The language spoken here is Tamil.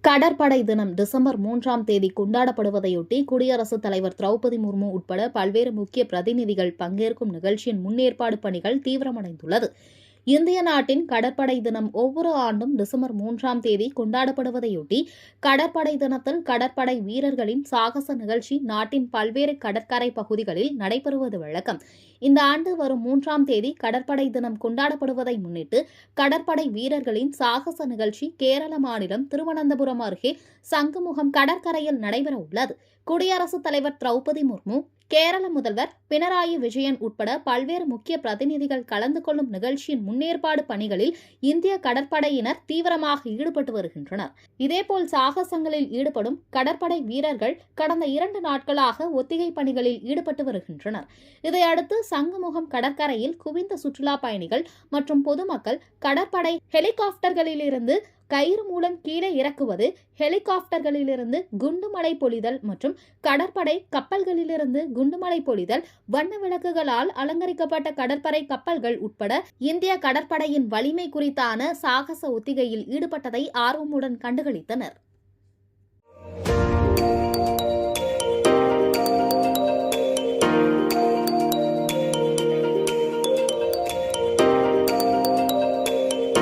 கடற்படை தினம் டிசம்பர் 3ஆம் தேதி கொண்டாடப்படுவதையொட்டி குடியரசுத் தலைவர் திரௌபதி முர்மு உட்பட பல்வேறு முக்கிய பிரதிநிதிகள் பங்கேற்கும் நிகழ்ச்சியின் முன்னேற்பாடு பணிகள் தீவிரமடைந்துள்ளது. இந்திய நாட்டின் கடற்படை தினம் ஒவ்வொரு ஆண்டும் டிசம்பர் 3ஆம் தேதி கொண்டாடப்படுவதையொட்டி கடற்படை தினத்தில் கடற்படை வீரர்களின் சாகச நிகழ்ச்சி நாட்டின் பல்வேறு கடற்கரை பகுதிகளில் நடைபெறுவது வழக்கம். இந்த ஆண்டு வரும் 3ஆம் தேதி கடற்படை தினம் கொண்டாடப்படுவதை முன்னிட்டு கடற்படை வீரர்களின் சாகச நிகழ்ச்சி கேரள மாநிலம் திருவனந்தபுரம் அருகே சங்குமுகம் கடற்கரையில் நடைபெற உள்ளது. குடியரசுத் தலைவர் திரௌபதி முர்மு, கேரள முதல்வர் பினராயி விஜயன் உட்பட பல்வேறு முக்கிய பிரதிநிதிகள் கலந்து கொள்ளும் நிகழ்ச்சியின் முன்னேற்பாடு பணிகளில் இந்திய கடற்படையினர் தீவிரமாக ஈடுபட்டு வருகின்றனர். இதேபோல் சாகசங்களில் ஈடுபடும் கடற்படை வீரர்கள் கடந்த 2 நாட்களாக ஒத்திகை பணிகளில் ஈடுபட்டு வருகின்றனர். இதையடுத்து சங்குமுகம் கடற்கரையில் குவிந்த சுற்றுலா பயணிகள் மற்றும் பொதுமக்கள் கடற்படை ஹெலிகாப்டர்களிலிருந்து கயிறு மூலம் கீழே இறக்குவது, ஹெலிகாப்டர்களிலிருந்து குண்டுமழை பொழிதல் மற்றும் கடற்படை கப்பல்களிலிருந்து குண்டுமழை பொழிதல், வண்ண விளக்குகளால் அலங்கரிக்கப்பட்ட கடற்படை கப்பல்கள் உட்பட இந்திய கடற்படையின் வலிமை குறித்தான சாகச ஒத்திகையில் ஈடுபட்டதை ஆர்வமுடன் கண்டுகளித்தனர்.